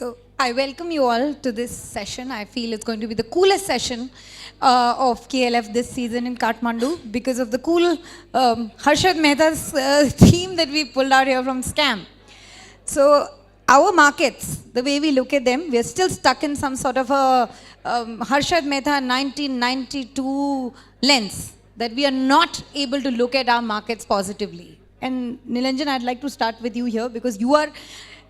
So I welcome you all to this session. I feel it's going to be the coolest session of KLF this season in Kathmandu because of the cool Harshad Mehta's theme that we pulled out here from Scam. So our markets, the way we look at them, we're still stuck in some sort of a Harshad Mehta 1992 lens that we are not able to look at our markets positively. And Nilanjan, I'd like to start with you here because you are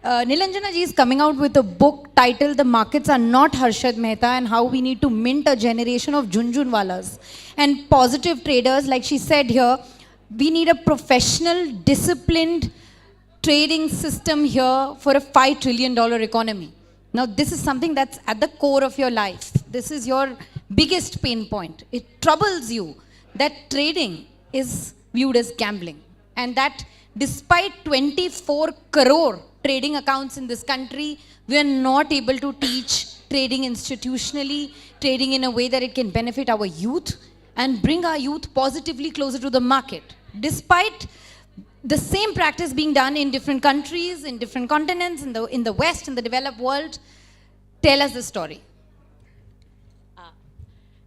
Nilanjana ji is coming out with a book titled The Markets Are Not Harshad Mehta and How We Need to Mint a Generation of Junjunwalas and Positive Traders. Like she said here, we need a professional, disciplined trading system here for a $5 trillion economy. Now, this is something that's at the core of your life. This is your biggest pain point. It troubles you that trading is viewed as gambling and that despite 24 crore trading accounts in this country, we are not able to teach trading institutionally, trading in a way that it can benefit our youth and bring our youth positively closer to the market. Despite the same practice being done in different countries, in different continents, in the West, in the developed world, tell us the story.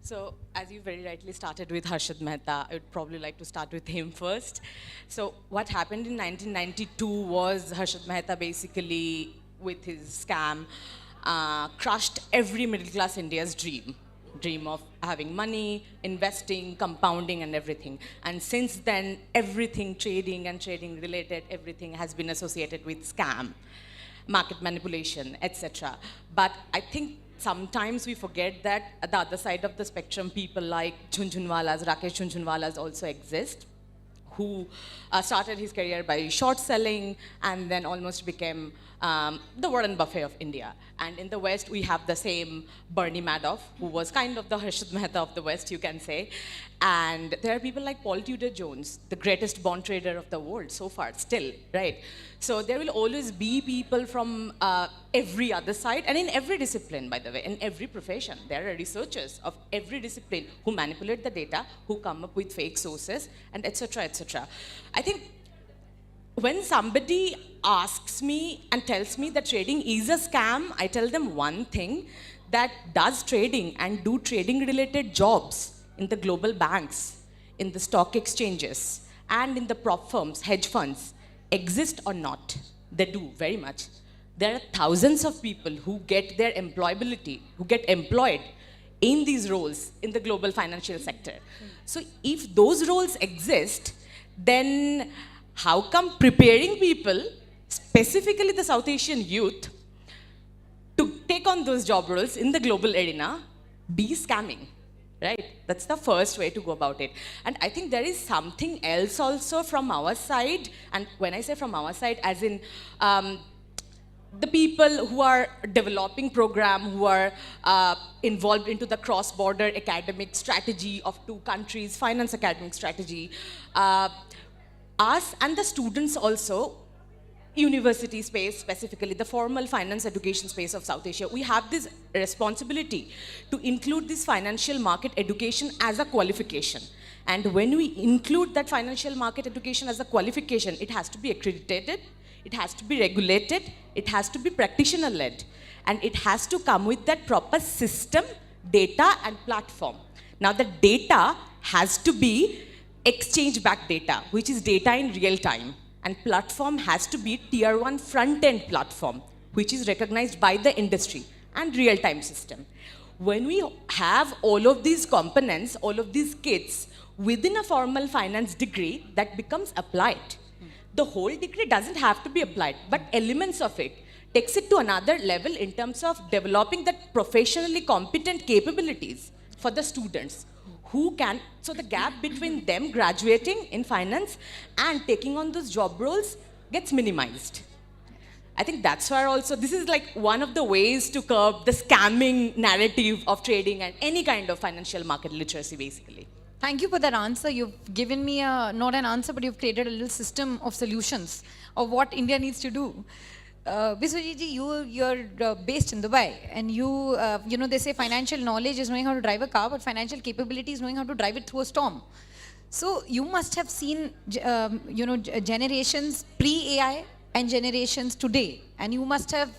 So, as you very rightly started with Harshad Mehta, I would probably like to start with him first. So, what happened in 1992 was Harshad Mehta basically, with his scam, crushed every middle class India's dream of having money, investing, compounding and everything. And since then, everything trading and trading related, everything has been associated with scam, market manipulation, etc. But I think sometimes we forget that at the other side of the spectrum, people like Jhunjhunwalas, Rakesh Jhunjhunwalas also exist, who started his career by short selling and then almost became the Warren Buffett of India. And in the West, we have the same Bernie Madoff, who was kind of the Harshad Mehta of the West, you can say. And there are people like Paul Tudor Jones, the greatest bond trader of the world so far, still, right? So there will always be people from every other side, and in every discipline, by the way, in every profession. There are researchers of every discipline who manipulate the data, who come up with fake sources, and etc., etc. I think when somebody asks me and tells me that trading is a scam, I tell them one thing, that does trading and do trading related jobs in the global banks, in the stock exchanges, and in the prop firms, hedge funds, exist or not? They do, very much. There are thousands of people who get their employability, who get employed in these roles in the global financial sector. So if those roles exist, then how come preparing people, specifically the South Asian youth, to take on those job roles in the global arena, be scamming, right? That's the first way to go about it. And I think there is something else also from our side, and when I say from our side, as in the people who are developing program, who are involved into the cross-border academic strategy of two countries, finance academic strategy, us and the students also, university space, specifically the formal finance education space of South Asia, we have this responsibility to include this financial market education as a qualification. And when we include that financial market education as a qualification, it has to be accredited, it has to be regulated, it has to be practitioner-led, and it has to come with that proper system, data, and platform. Now, the data has to be exchange-backed data, which is data in real time. And platform has to be tier 1 front-end platform, which is recognized by the industry, and real-time system. When we have all of these components, all of these kits within a formal finance degree, that becomes applied. The whole degree doesn't have to be applied, but elements of it takes it to another level in terms of developing that professionally competent capabilities for the students who can, so the gap between them graduating in finance and taking on those job roles gets minimized. I think that's where also, this is like one of the ways to curb the scamming narrative of trading and any kind of financial market literacy, basically. Thank you for that answer. You've given me not an answer, but you've created a little system of solutions of what India needs to do. Biswajit ji, you're based in Dubai, and you know, they say financial knowledge is knowing how to drive a car, but financial capability is knowing how to drive it through a storm. So you must have seen, you know, generations pre-AI and generations today, and you must have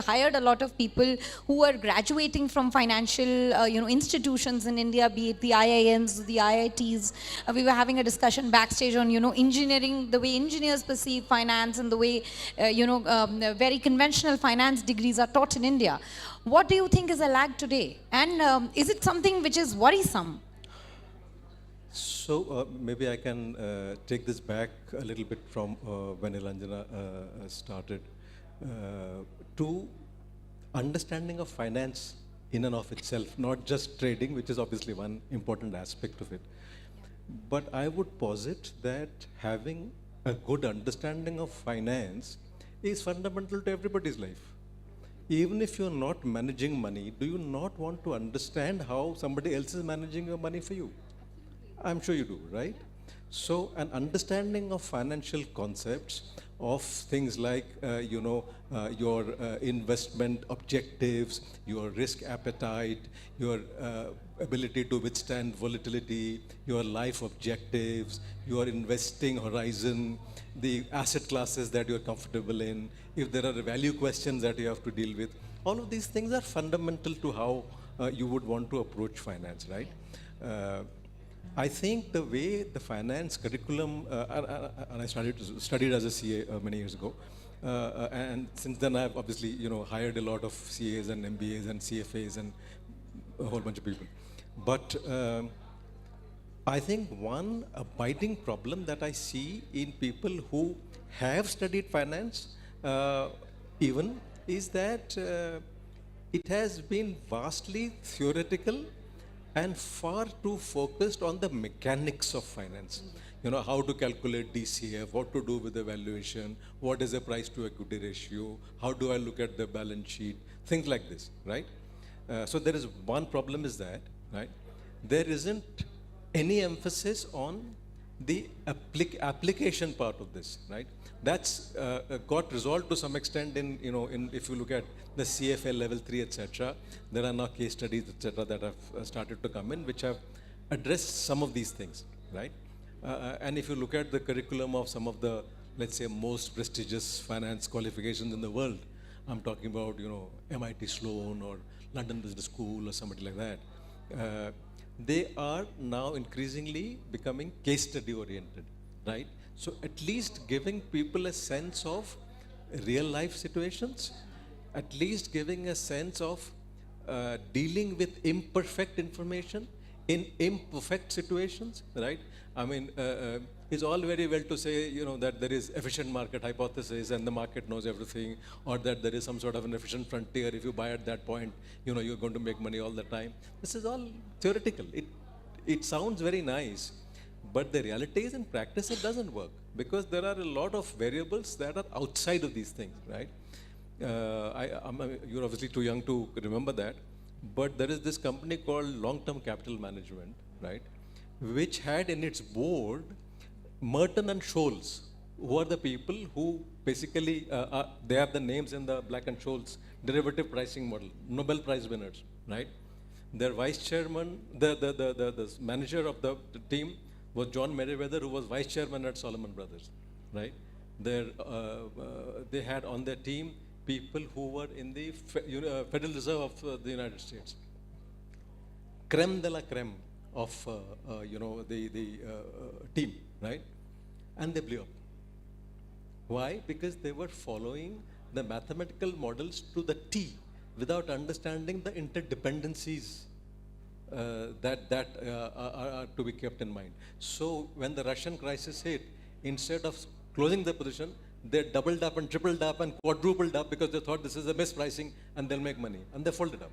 hired a lot of people who are graduating from financial institutions in India, be it the IIMs, the IITs. We were having a discussion backstage on engineering, the way engineers perceive finance, and the way very conventional finance degrees are taught in India. What do you think is a lag today, and is it something which is worrisome? So maybe I can take this back a little bit from when Nilanjana started to understanding of finance in and of itself, not just trading, which is obviously one important aspect of it. But I would posit that having a good understanding of finance is fundamental to everybody's life. Even if you're not managing money, do you not want to understand how somebody else is managing your money for you? I'm sure you do, right? So an understanding of financial concepts, of things like, your investment objectives, your risk appetite, your ability to withstand volatility, your life objectives, your investing horizon, the asset classes that you're comfortable in, if there are value questions that you have to deal with. All of these things are fundamental to how you would want to approach finance, right? I think the way the finance curriculum, and I studied as a CA many years ago, and since then I've obviously hired a lot of CAs and MBAs and CFAs and a whole bunch of people. But I think one abiding problem that I see in people who have studied finance even is that it has been vastly theoretical and far too focused on the mechanics of finance. How to calculate DCF, what to do with the valuation, what is the price to equity ratio, how do I look at the balance sheet, things like this, right? So there is one problem is that, right? There isn't any emphasis on the application part of this, right? That's got resolved to some extent in if you look at the CFA level 3, etc. There are now case studies, etc. that have started to come in, which have addressed some of these things, right? And if you look at the curriculum of some of the, let's say, most prestigious finance qualifications in the world, I'm talking about, MIT Sloan or London Business School or somebody like that. They are now increasingly becoming case study oriented, right? So at least giving people a sense of real life situations, at least giving a sense of dealing with imperfect information in imperfect situations, right? I mean, it's all very well to say, that there is efficient market hypothesis and the market knows everything, or that there is some sort of an efficient frontier. If you buy at that point, you're going to make money all the time. This is all theoretical. It sounds very nice, but the reality is in practice it doesn't work because there are a lot of variables that are outside of these things, right? You're obviously too young to remember that, but there is this company called Long-Term Capital Management, right, which had in its board Merton and Scholes, who are the people who basically, they have the names in the Black and Scholes derivative pricing model, Nobel Prize winners, right? Their vice chairman, the manager of the team was John Meriwether, who was vice chairman at Solomon Brothers, right? They had on their team people who were in the Federal Reserve of the United States. Creme de la creme of the team, right? And they blew up. Why? Because they were following the mathematical models to the T without understanding the interdependencies that are to be kept in mind. So when the Russian crisis hit, instead of closing the position, they doubled up and tripled up and quadrupled up because they thought this is a mispricing and they'll make money, and they folded up,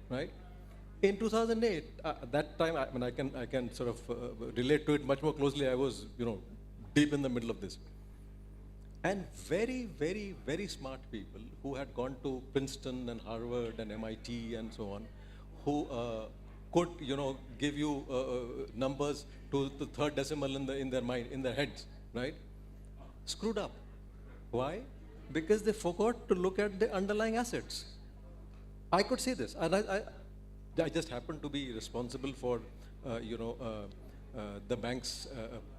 right? In 2008, that time, I can sort of relate to it much more closely. I was, deep in the middle of this. And very, very, very smart people who had gone to Princeton and Harvard and MIT and so on, who could, give you numbers to the third decimal in their mind, in their heads, right? Screwed up. Why? Because they forgot to look at the underlying assets. I could see this, and I just happened to be responsible for, the bank's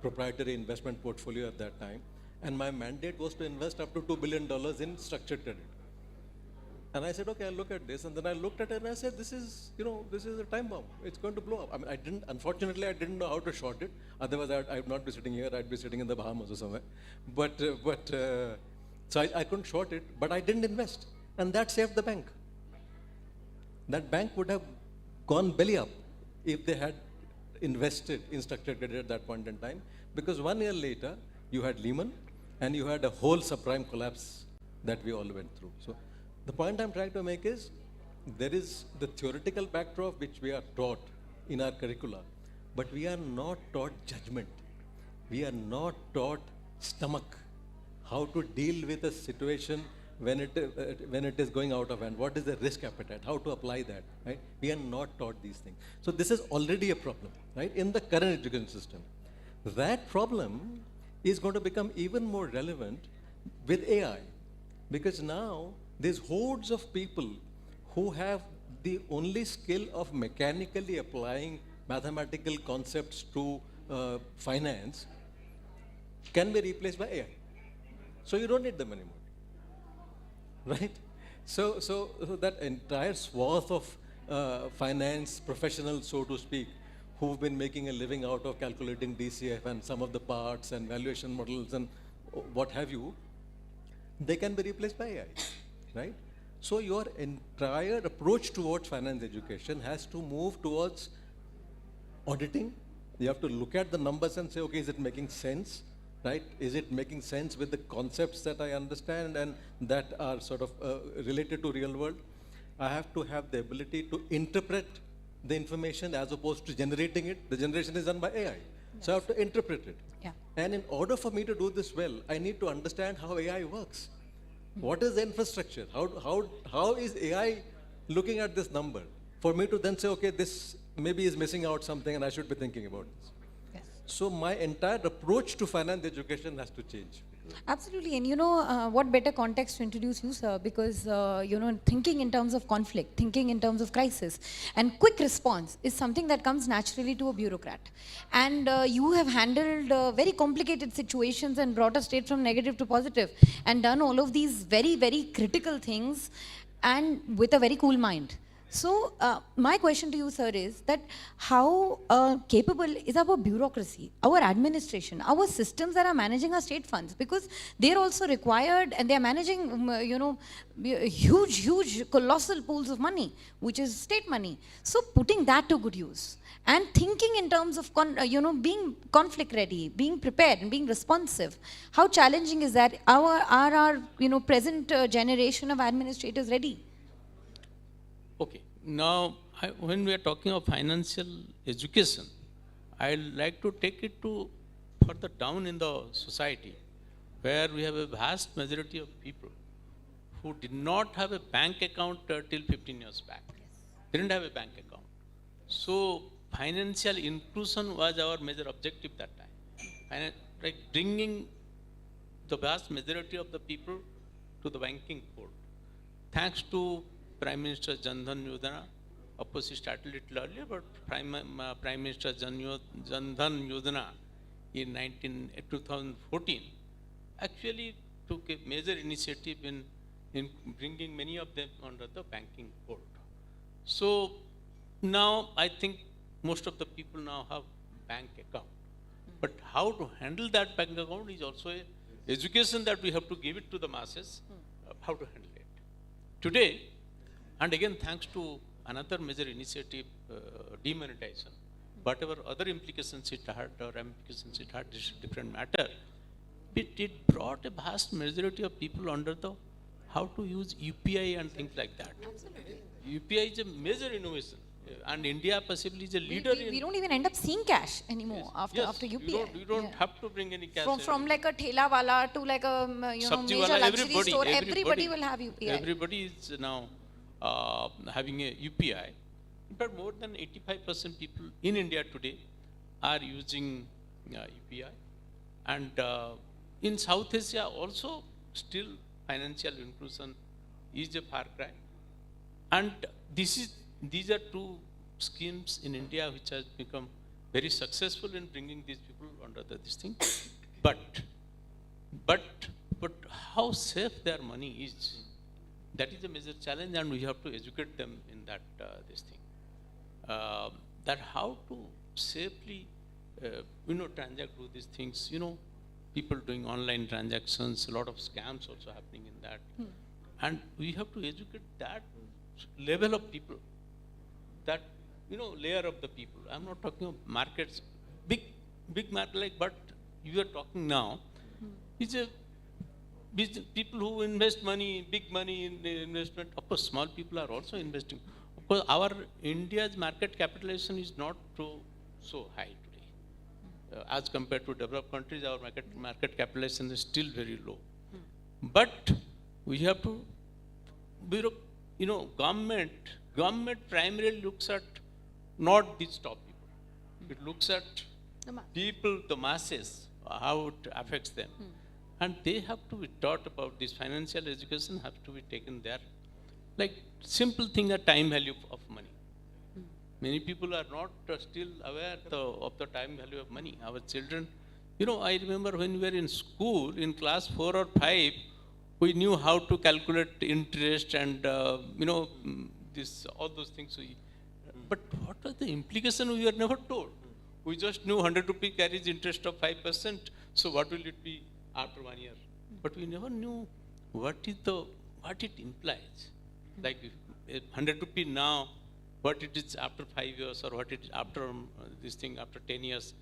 proprietary investment portfolio at that time. And my mandate was to invest up to $2 billion in structured credit. And I said, okay, I'll look at this. And then I looked at it and I said, this is a time bomb. It's going to blow up. I mean, unfortunately, I didn't know how to short it. Otherwise, I would not be sitting here. I'd be sitting in the Bahamas or somewhere. So I couldn't short it, but I didn't invest. And that saved the bank. That bank would have gone belly up if they had invested in structured credit at that point in time. Because 1 year later, you had Lehman and you had a whole subprime collapse that we all went through. So the point I'm trying to make is there is the theoretical backdrop which we are taught in our curricula, but we are not taught judgment. We are not taught stomach, how to deal with a situation when it is going out of hand. What is the risk appetite? How to apply that? Right? We are not taught these things. So this is already a problem, right? In the current education system, that problem is going to become even more relevant with AI, because now there's hordes of people who have the only skill of mechanically applying mathematical concepts to finance can be replaced by AI. So you don't need them anymore, right? So that entire swath of finance professionals, so to speak, who've been making a living out of calculating DCF and some of the parts and valuation models and what have you, they can be replaced by AI, right? So your entire approach towards finance education has to move towards auditing. You have to look at the numbers and say, okay, is it making sense, right? Is it making sense with the concepts that I understand and that are sort of related to real world? I have to have the ability to interpret the information as opposed to generating it. The generation is done by AI. Yes. So I have to interpret it. Yeah. And in order for me to do this well, I need to understand how AI works. What is the infrastructure? How is AI looking at this number? For me to then say, okay, this maybe is missing out something and I should be thinking about this. Yes. So my entire approach to finance education has to change. Absolutely, and what better context to introduce you, sir, because, thinking in terms of conflict, thinking in terms of crisis, and quick response is something that comes naturally to a bureaucrat. And you have handled very complicated situations and brought us straight from negative to positive and done all of these very, very critical things and with a very cool mind. So my question to you, sir, is that how capable is our bureaucracy, our administration, our systems that are managing our state funds? Because they're also required and they're managing, huge, colossal pools of money, which is state money. So putting that to good use and thinking in terms of, being conflict ready, being prepared and being responsive. How challenging is that? Are our present generation of administrators ready? Okay, now when we are talking of financial education, I like to take it to further down in the society, where we have a vast majority of people who did not have a bank account till 15 years back. They didn't have a bank account. So financial inclusion was our major objective that time. Like bringing the vast majority of the people to the banking fold. Thanks to Prime Minister Jan Dhan Yojana, of course, he started a little earlier, but Prime Minister Jan Dhan Yojana in 2014 actually took a major initiative in bringing many of them under the banking fold. So now I think most of the people now have bank account. But how to handle that bank account is also a education that we have to give it to the masses, how to handle it. Today, and again, thanks to another major initiative, demonetization, whatever other implications it had or ramifications it had, is a different matter. But it brought a vast majority of people under the how to use UPI and things like that. Absolutely. UPI is a major innovation, and India possibly is a leader in. We don't even end up seeing cash anymore after UPI. You don't have to bring any cash. From like a thela wala to like a Sabji major wala, luxury store, everybody will have UPI. Everybody is now having a UPI. In fact, more than 85% people in India today are using UPI. And in South Asia also, still financial inclusion is a far cry. And these are two schemes in India which has become very successful in bringing these people under this thing. But But how safe their money is, that is a major challenge, and we have to educate them in that this thing. That how to safely, transact do these things. People doing online transactions, a lot of scams also happening in that, and we have to educate that level of people, that layer of the people. I'm not talking of markets, big market like, but you are talking now is a people who invest money, big money in the investment. Of course, small people are also investing. Of course, our India's market capitalization is not so high today. As compared to developed countries, our market capitalization is still very low. But we have to, government primarily looks at not these top people. It looks at people, the masses, how it affects them. And they have to be taught about this. Financial education have to be taken there. Like simple thing, a time value of money. Many people are not still aware of the time value of money. Our children, I remember when we were in school, in class 4 or 5, we knew how to calculate interest and, all those things. But what was the implication, we were never told. We just knew 100 rupee carries interest of 5%, so what will it be after 1 year? But we never knew what it implies. Like 100 rupee now, what it is after 5 years, or what it is after this thing after 10 years,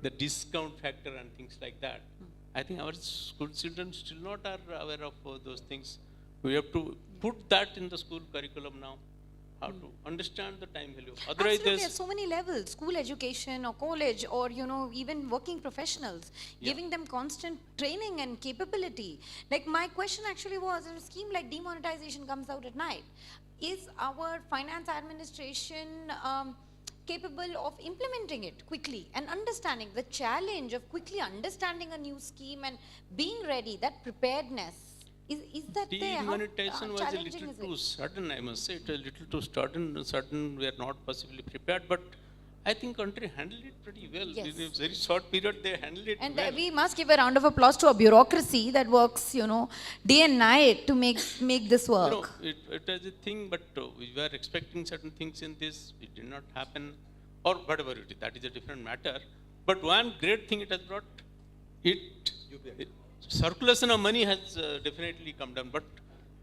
the discount factor and things like that. I think our school children still not are aware of those things. We have to put that in the school curriculum now. How to understand the time value. Otherwise, Absolutely, at so many levels, school education or college or, even working professionals, giving them constant training and capability. Like my question actually was, in a scheme like demonetization comes out at night, is our finance administration capable of implementing it quickly and understanding the challenge of quickly understanding a new scheme and being ready, that preparedness? Is that there? How Demonetization was a little too sudden, I must say. It was a little too sudden. We are not possibly prepared, but I think country handled it pretty well. Yes. In a very short period, they handled it And well. we must give a round of applause to a bureaucracy that works, day and night to make this work. It was a thing, but we were expecting certain things in this. It did not happen, or whatever it is. That is a different matter. But one great thing it has brought, circulation of money has definitely come down, but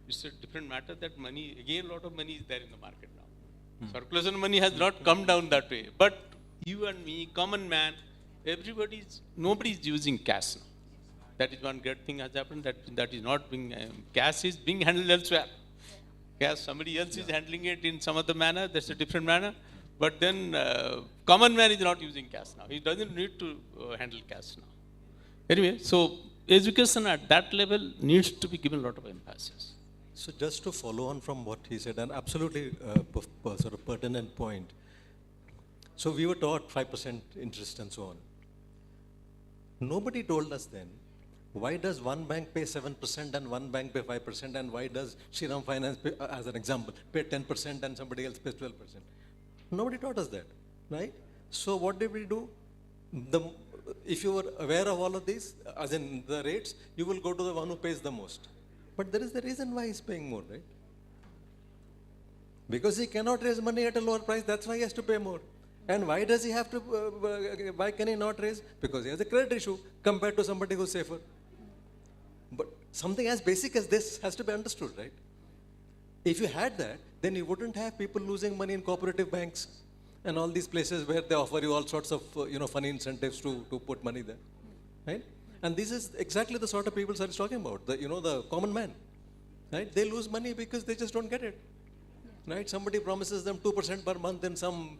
it's a different matter that money, again, a lot of money is there in the market now. Circulation of money has not come down that way. But you and me, common man, nobody is using cash now. That is one great thing has happened, that is not being, cash is being handled elsewhere. Cash, somebody else is handling it in some other manner, that's a different manner. But then, common man is not using cash now. He doesn't need to handle cash now. Anyway, so education at that level needs to be given a lot of emphasis. So just to follow on from what he said, and absolutely sort of pertinent point. So we were taught 5% interest and so on. Nobody told us then, why does one bank pay 7% and one bank pay 5%, and why does Shriram Finance, pay, as an example, pay 10% and somebody else pays 12%? Nobody taught us that, right? So what did we do? If you were aware of all of these, as in the rates, you will go to the one who pays the most. But there is the reason why he's paying more, right? Because he cannot raise money at a lower price, that's why he has to pay more. And why does he have to, why can he not raise? Because he has a credit issue compared to somebody who's safer. But something as basic as this has to be understood, right? If you had that, then you wouldn't have people losing money in cooperative banks and all these places where they offer you all sorts of funny incentives to put money there, right? And this is exactly the sort of people Sir is talking about, the common man, right? They lose money because they just don't get it, right? Somebody promises them 2% per month in some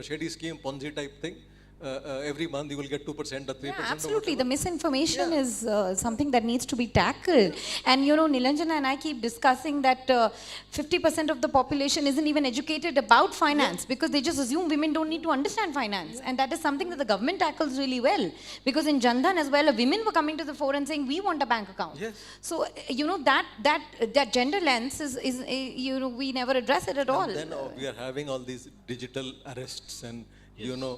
shady scheme, Ponzi type thing. Every month you will get 2% or 3%. Yeah, absolutely. The misinformation is something that needs to be tackled. And Nilanjana and I keep discussing that 50% of the population isn't even educated about finance because they just assume women don't need to understand finance. And that is something that the government tackles really well. Because in Jan Dhan as well, women were coming to the fore and saying, we want a bank account. Yes. So, that gender lens is we never address it at all. And then we are having all these digital arrests and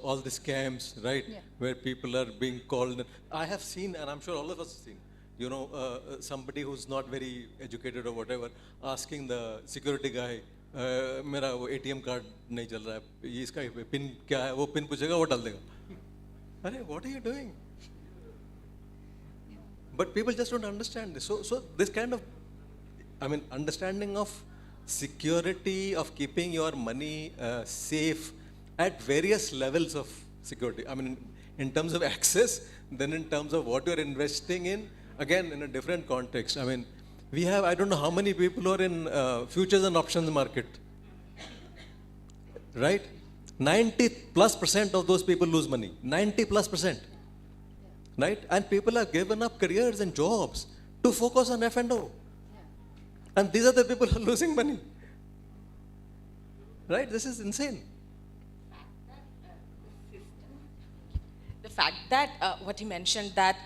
all the scams, right? Yeah. Where people are being called. I have seen, and I'm sure all of us have seen, you know, somebody who's not very educated or whatever, asking the security guy, मेरा वो ATM card नहीं चल रहा है, ये इसका pin क्या है, वो पिन पूछेगा, वो डाल देगा. अरे, what are you doing? But people just don't understand this. So this kind of, I mean, understanding of security, of keeping your money safe at various levels of security. I mean, in terms of access, then in terms of what you're investing in, again, in a different context. I mean, we have, I don't know how many people who are in futures and options market, right? 90+% of those people lose money. 90+%. Right? And people have given up careers and jobs to focus on F&O. And these are the people who are losing money. Right? This is insane. The fact that what he mentioned that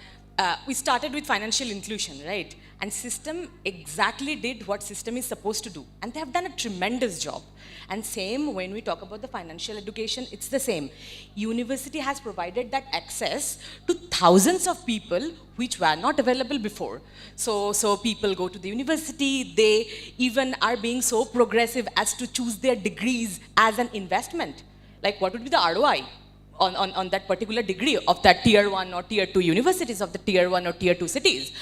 we started with financial inclusion, right? And system exactly did what system is supposed to do. And they have done a tremendous job. And same when we talk about the financial education, it's the same. University has provided that access to thousands of people which were not available before. So people go to the university, they even are being so progressive as to choose their degrees as an investment. Like what would be the ROI? On that particular degree of that tier 1 or tier 2 universities of the tier 1 or tier 2 cities.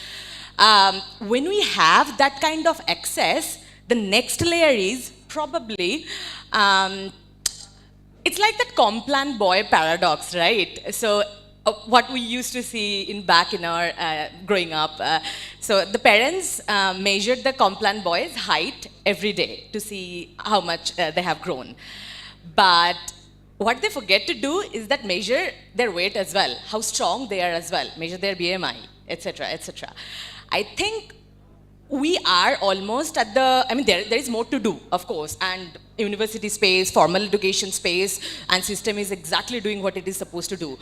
When we have that kind of access, the next layer is probably, it's like that Complan boy paradox, right? So what we used to see back in our growing up. So the parents measured the Complan boy's height every day to see how much they have grown. But what they forget to do is that measure their weight as well, how strong they are as well, measure their BMI, etc., etc. I think we are almost at the, I mean, there is more to do, of course, and university space, formal education space, and system is exactly doing what it is supposed to do.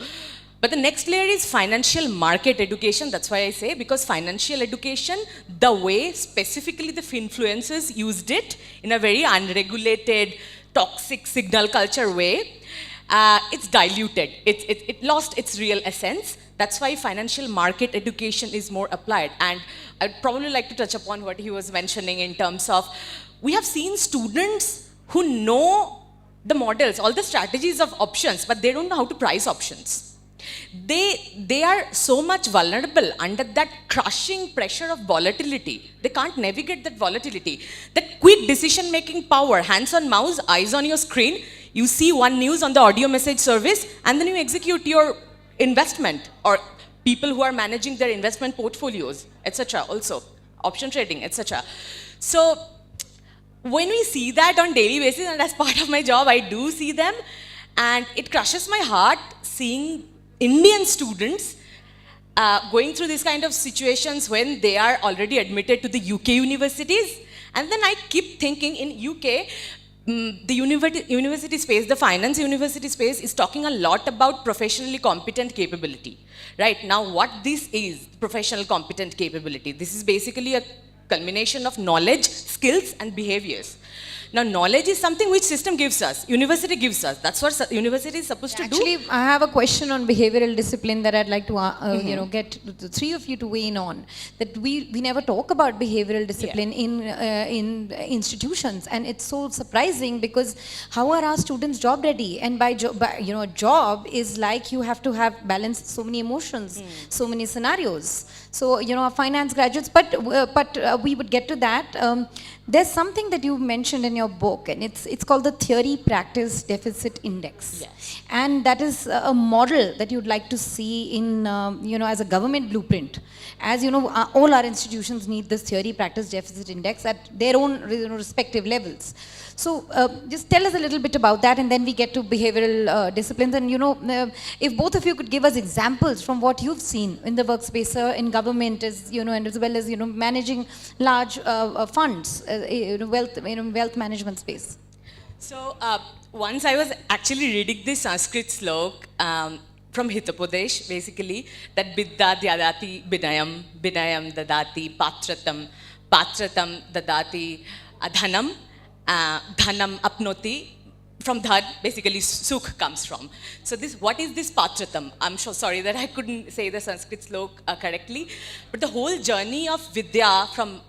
But the next layer is financial market education. That's why I say, because financial education, the way specifically the finfluencers used it in a very unregulated, toxic signal culture way, it's diluted. It lost its real essence. That's why financial market education is more applied. And I'd probably like to touch upon what he was mentioning in terms of, we have seen students who know the models, all the strategies of options, but they don't know how to price options. They are so much vulnerable under that crushing pressure of volatility. They can't navigate that volatility. That quick decision-making power, hands on mouse, eyes on your screen, you see one news on the audio message service, and then you execute your investment, or people who are managing their investment portfolios, etc. also, option trading, etc. So when we see that on daily basis, and as part of my job, I do see them, and it crushes my heart seeing Indian students going through these kind of situations when they are already admitted to the UK universities. And then I keep thinking in UK, the university space, the finance university space is talking a lot about professionally competent capability. Right now, what this is, professional competent capability, this is basically a culmination of knowledge, skills, and behaviors. Now, knowledge is something which system gives us, university gives us. That's what university is supposed to do. Actually, I have a question on behavioral discipline that I'd like to, you know, get the three of you to weigh in on. That we never talk about behavioral discipline in institutions, and it's so surprising because how are our students job ready? And by you know, job is like you have to have balanced so many emotions, so many scenarios. So you know, our finance graduates, but we would get to that. There's something that you mentioned in your book, and it's called the Theory Practice Deficit Index. Yes. And that is a model that you'd like to see in, you know, as a government blueprint. As you know, all our institutions need this Theory Practice Deficit Index at their own, you know, respective levels. So just tell us a little bit about that, and then we get to behavioral disciplines. And you know, if both of you could give us examples from what you've seen in the workspace, in government, as you know, and as well as, you know, managing large funds, wealth management space. So once I was actually reading this Sanskrit slok from Hitopadesh, basically, that Bidda Dyadati Binayam, Binayam Dadati, Patratam, Patratam Dadati Dhanam, Dhanam Apnoti, from dhad, basically sukh comes from. So this, what is this patratam? I'm sure, sorry that I couldn't say the Sanskrit slok correctly, but the whole journey of vidya, from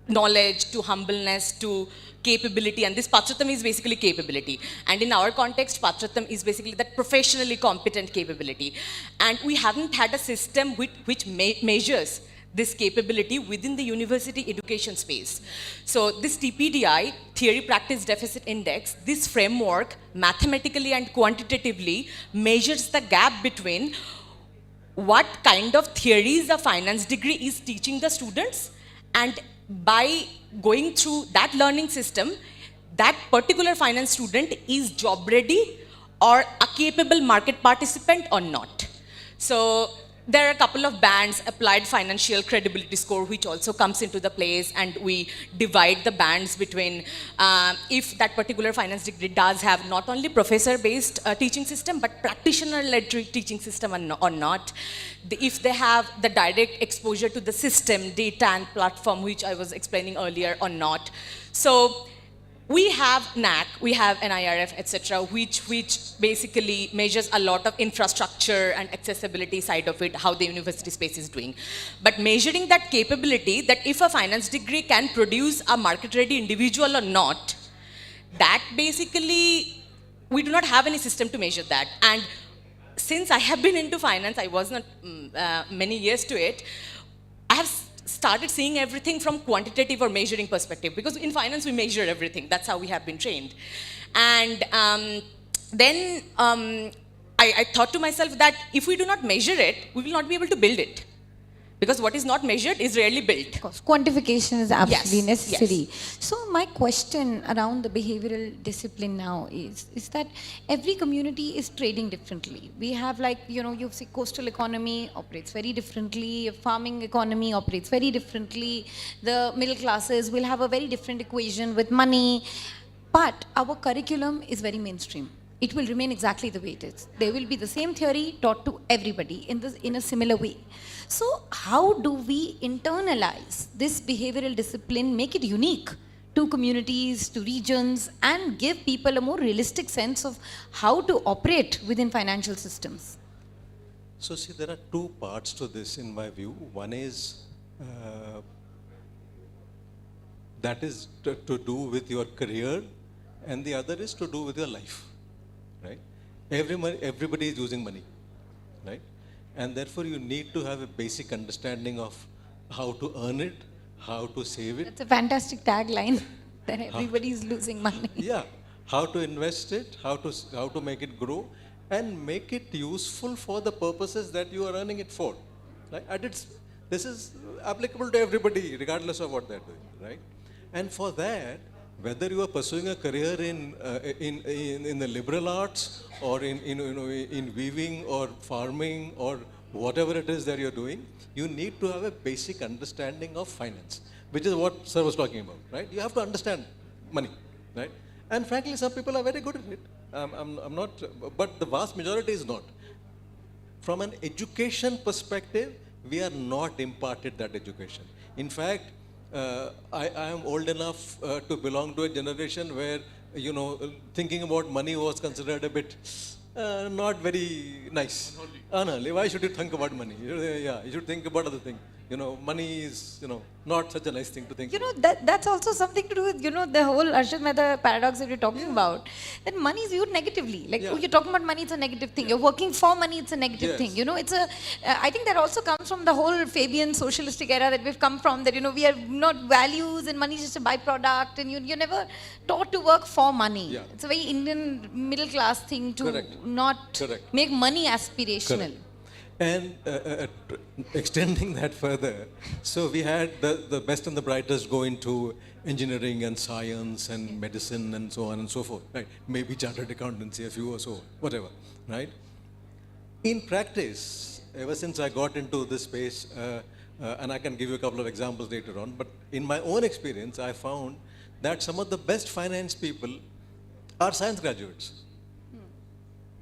knowledge to humbleness to capability, and this patratam is basically capability. And in our context, patratam is basically that professionally competent capability. And we haven't had a system which measures this capability within the university education space. So this TPDI, Theory Practice Deficit Index, this framework mathematically and quantitatively measures the gap between what kind of theories a finance degree is teaching the students, and by going through that learning system, that particular finance student is job ready or a capable market participant or not. So there are a couple of bands, applied financial credibility score, which also comes into the place, and we divide the bands between if that particular finance degree does have not only professor-based teaching system, but practitioner-led teaching system or not. If they have the direct exposure to the system, data and platform, which I was explaining earlier, or not. So we have NAC, we have NIRF, etc., which basically measures a lot of infrastructure and accessibility side of it, how the university space is doing. But measuring that capability, that if a finance degree can produce a market-ready individual or not, that basically, we do not have any system to measure that. And since I have been into finance, I was not many years to it, I have started seeing everything from quantitative or measuring perspective, because in finance we measure everything. That's how we have been trained. And then I thought to myself that if we do not measure it, we will not be able to build it. Because what is not measured is rarely built. Of course, quantification is absolutely Yes, necessary. yes. So my question around the behavioral discipline now is that every community is trading differently. We have, like, you see coastal economy operates very differently, farming economy operates very differently, the middle classes will have a very different equation with money, but our curriculum is very mainstream. It will remain exactly the way it is. There will be the same theory taught to everybody in a similar way. So how do we internalize this behavioral discipline, make it unique to communities, to regions, and give people a more realistic sense of how to operate within financial systems? So see, there are two parts to this in my view. One is that is to do with your career, and the other is to do with your life, right? Everybody is using money, right? And therefore you need to have a basic understanding of how to earn it, how to save it. That's a fantastic tagline, that everybody is losing money. Yeah, how to invest it, how to make it grow, and make it useful for the purposes that you are earning it for. Right? And this is applicable to everybody, regardless of what they're doing, right? And for that, whether you are pursuing a career in the liberal arts, or in weaving or farming or whatever it is that you're doing, you need to have a basic understanding of finance, which is what Sir was talking about, right? You have to understand money, right? And frankly, some people are very good at it. I'm not, but the vast majority is not. From an education perspective, we are not imparted that education. In fact, I am old enough to belong to a generation where, thinking about money was considered a bit not very nice. Unholy. Why should you think about money? You should think about other things. Money is, not such a nice thing to think about. That's also something to do with, the whole Harshad Mehta paradox that we're talking about. That money is viewed negatively. Like, oh, you're talking about money, it's a negative thing. You're working for money, it's a negative thing. I think that also comes from the whole Fabian socialistic era that we've come from, that, we are not values and money is just a byproduct, and you're never taught to work for money. Yeah. It's a very Indian middle class thing to Correct. not make money aspirational. Correct. And extending that further, so we had the best and the brightest go into engineering and science and medicine and so on and so forth, right? Maybe chartered accountancy, a few or so, whatever, right? In practice, ever since I got into this space, and I can give you a couple of examples later on, but in my own experience, I found that some of the best finance people are science graduates.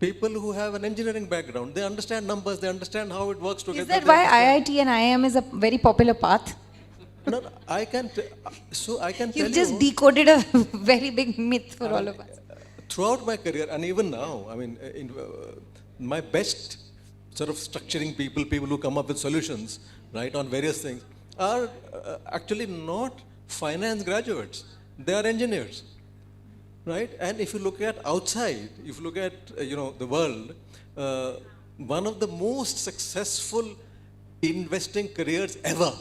People who have an engineering background, they understand numbers, they understand how it works together. Is that why IIT and IIM is a very popular path? No, I can tell You've you. just decoded a very big myth for all of us. throughout my career, and even now, I mean, my best sort of structuring people who come up with solutions, right, on various things, are actually not finance graduates. They are engineers, right? And if you look at outside, if you look at the world, one of the most successful investing careers ever,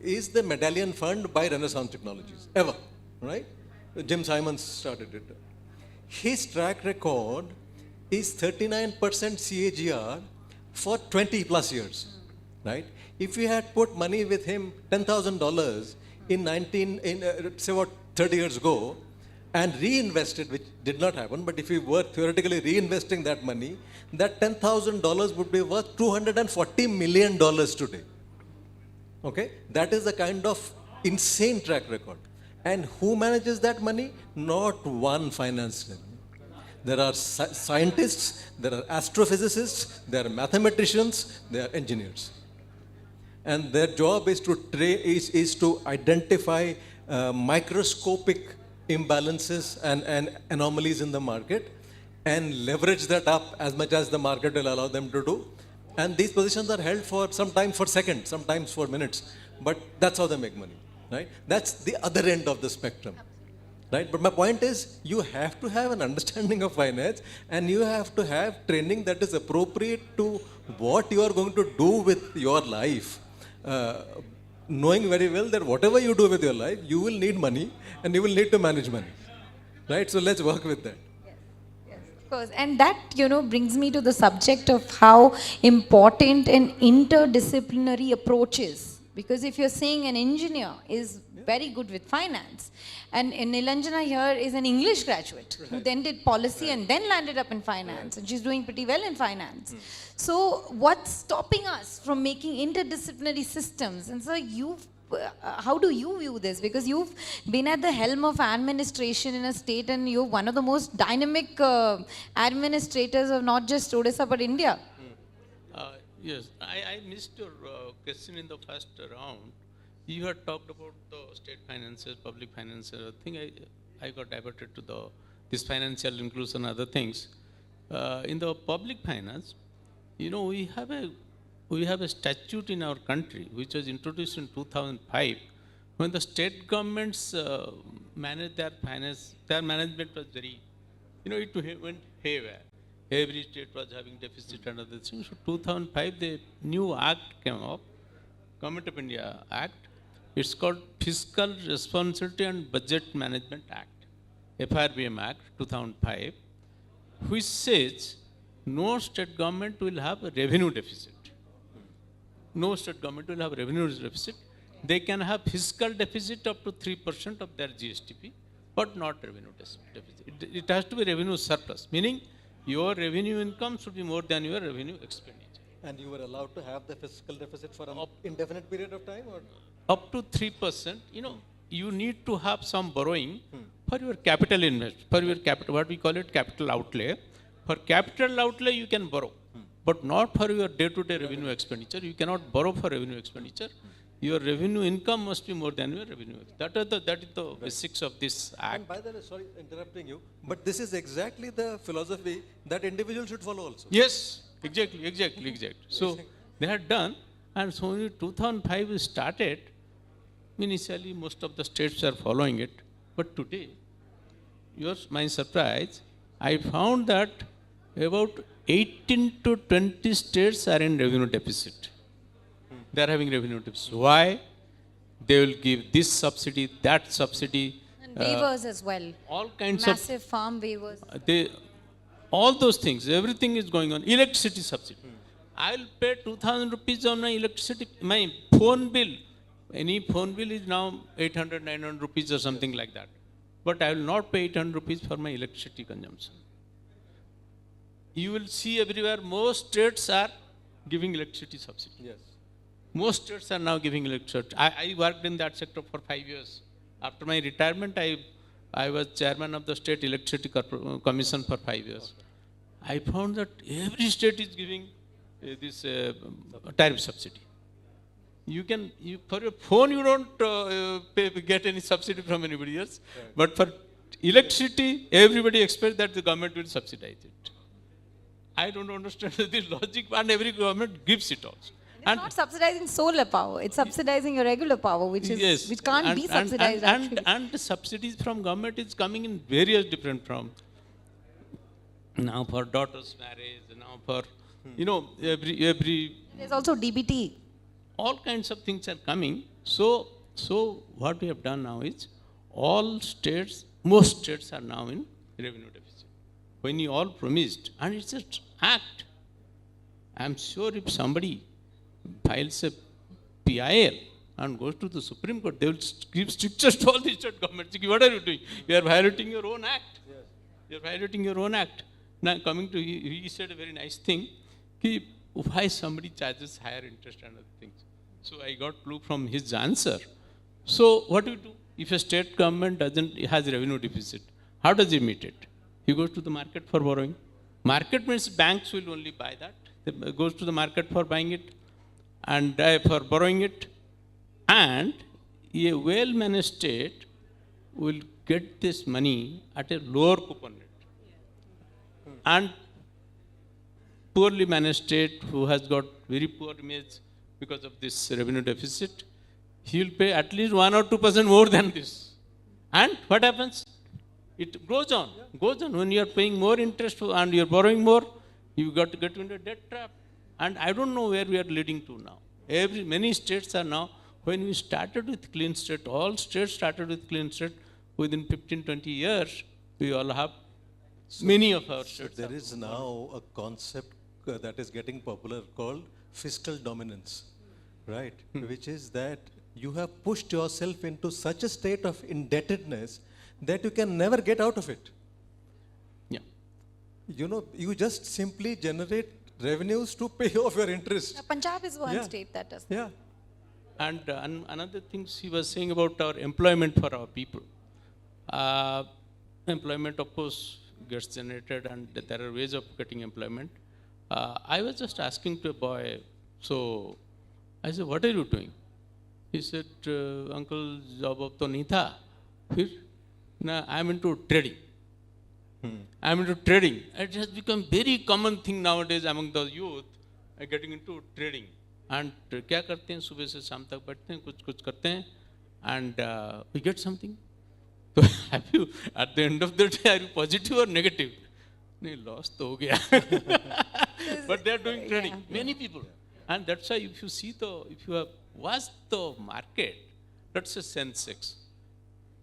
is the Medallion Fund by Renaissance Technologies, ever, right? Jim Simons started it. His track record is 39% CAGR for 20 plus years, right? If we had put money with him, $10,000 say what, 30 years ago, and reinvested, which did not happen, but if we were theoretically reinvesting that money, that $10,000 would be worth $240 million today. Okay? That is the kind of insane track record. And who manages that money? Not one financier. There are scientists, there are astrophysicists, there are mathematicians, there are engineers. And their job is to identify microscopic imbalances and anomalies in the market and leverage that up as much as the market will allow them to do. And these positions are held for sometimes for seconds, sometimes for minutes. But that's how they make money, right? That's the other end of the spectrum, right? But my point is, you have to have an understanding of finance, and you have to have training that is appropriate to what you are going to do with your life. Knowing very well that whatever you do with your life, you will need money and you will need to manage money, right? So let's work with that. Of course, and that brings me to the subject of how important an interdisciplinary approach is. Because if you're saying an engineer is very good with finance, and Nilanjana here is an English graduate who then did policy and then landed up in finance, and she's doing pretty well in finance. So what's stopping us from making interdisciplinary systems? And so how do you view this? Because you've been at the helm of administration in a state, and you're one of the most dynamic administrators of not just Odisha but India. Yes, I missed your question in the first round. You had talked about the state finances, public finances. I think I got diverted to this financial inclusion, other things. In the public finance, we have a statute in our country which was introduced in 2005, when the state governments manage their finance. Their management was very, it went haywire. Every state was having deficit and other things. So 2005, the new act came up, Government of India Act. It's called Fiscal Responsibility and Budget Management Act, FRBM Act 2005, which says no state government will have a revenue deficit. No state government will have a revenue deficit. They can have fiscal deficit up to 3% of their GSTP, but not revenue deficit. It has to be revenue surplus, meaning your revenue income should be more than your revenue expenditure. And you were allowed to have the fiscal deficit for an indefinite period of time, or? Up to 3%, you need to have some borrowing for your capital invest, for your capital, what we call it capital outlay. For capital outlay, you can borrow, but not for your day-to-day revenue expenditure. You cannot borrow for revenue expenditure. Your revenue income must be more than your revenue. That is the basics of this act. And by the way, sorry interrupting you, but this is exactly the philosophy that individuals should follow also. Yes, exactly. So they had done, and so in 2005 we started. Initially, most of the states are following it, but today, my surprise, I found that about 18 to 20 states are in revenue deficit. They are having revenue deficit. Why? They will give this subsidy, that subsidy. And waivers as well. All kinds Massive farm waivers. All those things, everything is going on. Electricity subsidy. I will pay 2,000 rupees on my electricity, my phone bill. Any phone bill is now 800, 900 rupees or something like that. But I will not pay 800 rupees for my electricity consumption. You will see everywhere, most states are giving electricity subsidy. Yes. Most states are now giving electricity. I worked in that sector for 5 years. After my retirement, I was chairman of the State Electricity Commission for 5 years. I found that every state is giving this tariff subsidy. For your phone, you don't get any subsidy from anybody else. Right. But for electricity, everybody expects that the government will subsidize it. I don't understand the logic, and every government gives it also. It's not subsidizing solar power. It's subsidizing your regular power, which can't and, be subsidized. actually. And the subsidies from government is coming in various different forms. Now for daughter's marriage, now for every There's also DBT. all kinds of things are coming. So what we have done now is most states are now in revenue deficit. When you all promised, and it's an act. I'm sure if somebody files a PIL and goes to the Supreme Court, they will give strictures to all the state governments. What are you doing? You are violating your own act. Yes. You are violating your own act. Now coming to, he said a very nice thing, why somebody charges higher interest and other things. So I got clue from his answer. So what do you do? If a state government has revenue deficit, how does he meet it? He goes to the market for borrowing. Market means banks will only buy that. They goes to the market for buying it and for borrowing it. And a well-managed state will get this money at a lower coupon rate. And poorly managed state who has got very poor image because of this revenue deficit, he will pay at least 1 or 2% more than this. And what happens? It goes on, goes on. When you are paying more interest and you are borrowing more, you got to get into a debt trap. And I don't know where we are leading to now. Many states are now, when we started with clean state, all states started with clean state, within 15, 20 years, we all have many of our states. There is now a concept that is getting popular called fiscal dominance, right? Which is that you have pushed yourself into such a state of indebtedness that you can never get out of it. Yeah. You just simply generate revenues to pay off your interest. Punjab is one Yeah. state that does. Yeah. And another thing he was saying about our employment for our people. Employment, of course, gets generated, and there are ways of getting employment. I was just asking to a boy, so I said, what are you doing? He said, Uncle, job ab to nahi tha. Phir? No, I'm into trading. I'm into trading. It has become very common thing nowadays among the youth, getting into trading. And क्या करते हैं सुबह से शाम तक बैठते हैं कुछ करते हैं and we get something. So have you at the end of the day are you positive or negative? नहीं loss तो हो गया. But they are doing trading. Yeah. Many people. And that's why if you have watched the market, let's say Sensex.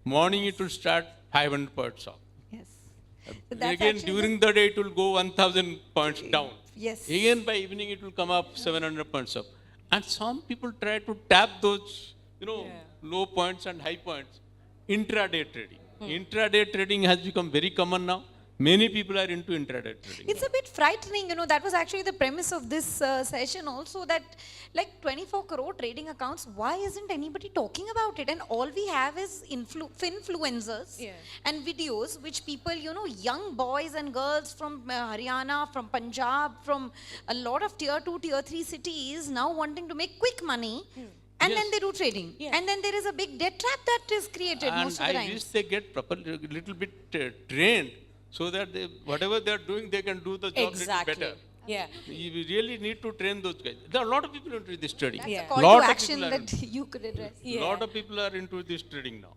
Morning it will start 500 points up. Yes. So that's Again actually during the day it will go 1,000 points down. Yes. Again by evening it will come up 700 points up. And some people try to tap those, low points and high points. Intraday trading. Intraday trading has become very common now. Many people are into intraday trading. It's a bit frightening, that was actually the premise of this session also, that like 24 crore trading accounts, why isn't anybody talking about it? And all we have is influencers and videos which people, young boys and girls from Haryana, from Punjab, from a lot of tier 2, tier 3 cities now wanting to make quick money. And then they do trading. And then there is a big debt trap that is created most of the And I time. wish they get little bit trained so that whatever they are doing, they can do the job Exactly. little better. Yeah. We really need to train those guys. There are a lot of people into this trading. That's Yeah. a call Lot to of action people are that you could address. A lot of people are into this trading now.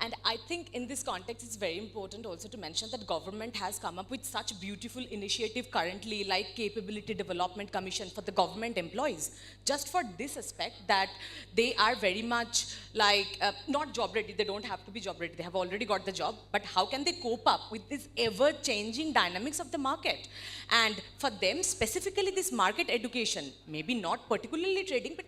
And I think in this context, it's very important also to mention that government has come up with such beautiful initiative currently, like Capability Development Commission for the government employees, just for this aspect that they are very much like not job ready. They don't have to be job ready. They have already got the job. But how can they cope up with this ever-changing dynamics of the market? And for them, specifically this market education, maybe not particularly trading, but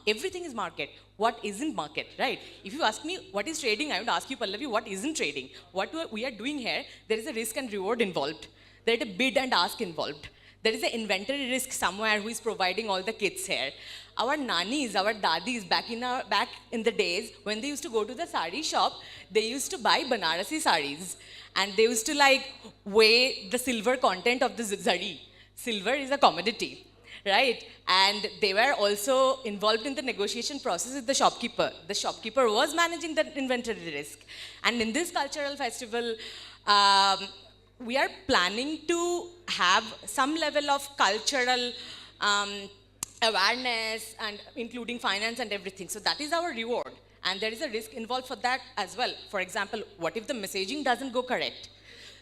everything is market. What isn't market, right? If you ask me what is trading, I would ask you, Pallavi, what isn't trading? What we are doing here, there is a risk and reward involved. There is a bid and ask involved. There is an inventory risk somewhere who is providing all the kits here. Our nannies, our daddies, back in the days, when they used to go to the sari shop, they used to buy Banarasi saris. And they used to weigh the silver content of the zari. Silver is a commodity. right? And they were also involved in the negotiation process with the shopkeeper. The shopkeeper was managing the inventory risk. And in this cultural festival, we are planning to have some level of cultural awareness and including finance and everything. So that is our reward. And there is a risk involved for that as well. For example, what if the messaging doesn't go correct?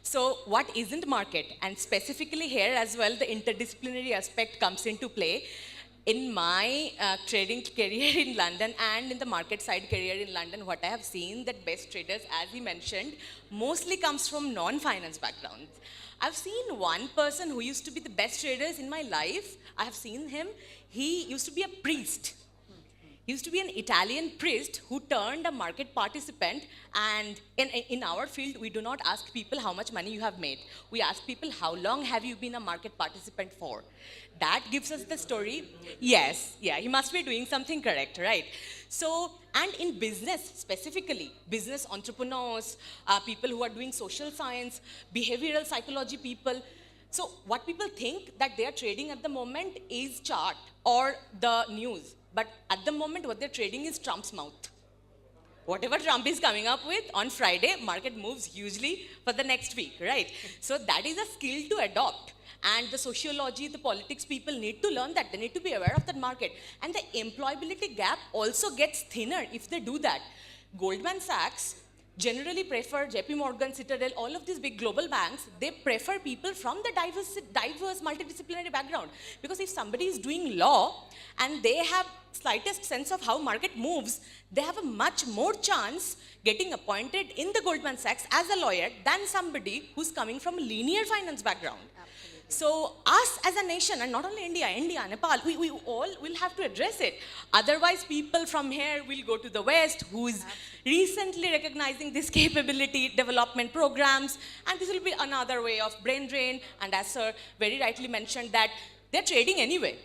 So what isn't market? And specifically here as well, the interdisciplinary aspect comes into play. In my trading career in London and in the market side career in London, what I have seen that best traders, as he mentioned, mostly comes from non-finance backgrounds. I've seen one person who used to be the best traders in my life. I have seen him. He used to be a priest. He used to be an Italian priest who turned a market participant, and in our field, we do not ask people how much money you have made. We ask people, how long have you been a market participant for? That gives us the story. Yes, yeah, he must be doing something correct, right? So, and in business specifically, business entrepreneurs, people who are doing social science, behavioral psychology people, so what people think that they are trading at the moment is chart or the news. But at the moment, what they're trading is Trump's mouth. Whatever Trump is coming up with on Friday, market moves hugely for the next week, right? So that is a skill to adopt. And the sociology, the politics people need to learn that. They need to be aware of that market. And the employability gap also gets thinner if they do that. Goldman Sachs generally prefer, JP Morgan, Citadel, all of these big global banks, they prefer people from the diverse multidisciplinary background. Because if somebody is doing law and they have slightest sense of how market moves, they have a much more chance getting appointed in the Goldman Sachs as a lawyer than somebody who's coming from a linear finance background. So us as a nation, and not only India, Nepal, we all will have to address it. Otherwise, people from here will go to the West, who is recently recognizing this capability development programs, and this will be another way of brain drain. And as Sir very rightly mentioned, that they're trading anyway.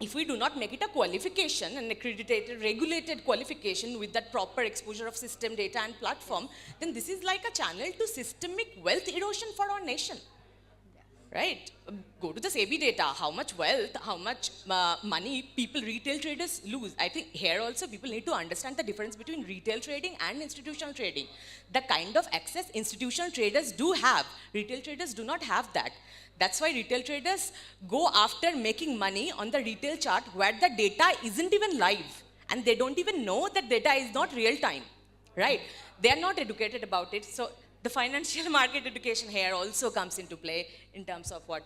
If we do not make it a qualification, an accredited, regulated qualification with that proper exposure of system, data, and platform, then this is like a channel to systemic wealth erosion for our nation. Right? Go to the SEBI data, how much wealth, how much money people, retail traders lose. I think here also people need to understand the difference between retail trading and institutional trading. The kind of access institutional traders do have, retail traders do not have that. That's why retail traders go after making money on the retail chart where the data isn't even live. And they don't even know that data is not real time, right? They are not educated about it. So the financial market education here also comes into play in terms of what.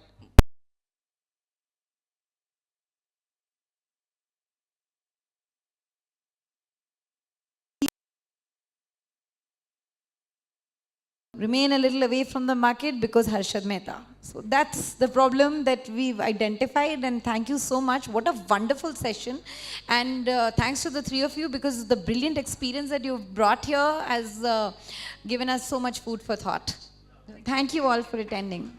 Remain a little away from the market because Harshad Mehta. So that's the problem that we've identified, and thank you so much. What a wonderful session. And thanks to the three of you, because the brilliant experience that you've brought here has given us so much food for thought. Thank you all for attending.